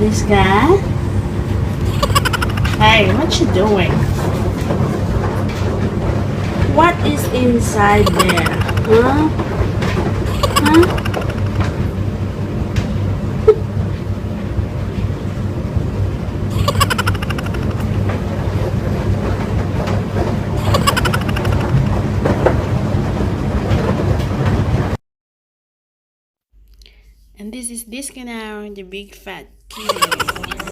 This guy? Hey, what you doing? What is inside there? Huh? Huh? And this is Disco now, the big fat kid.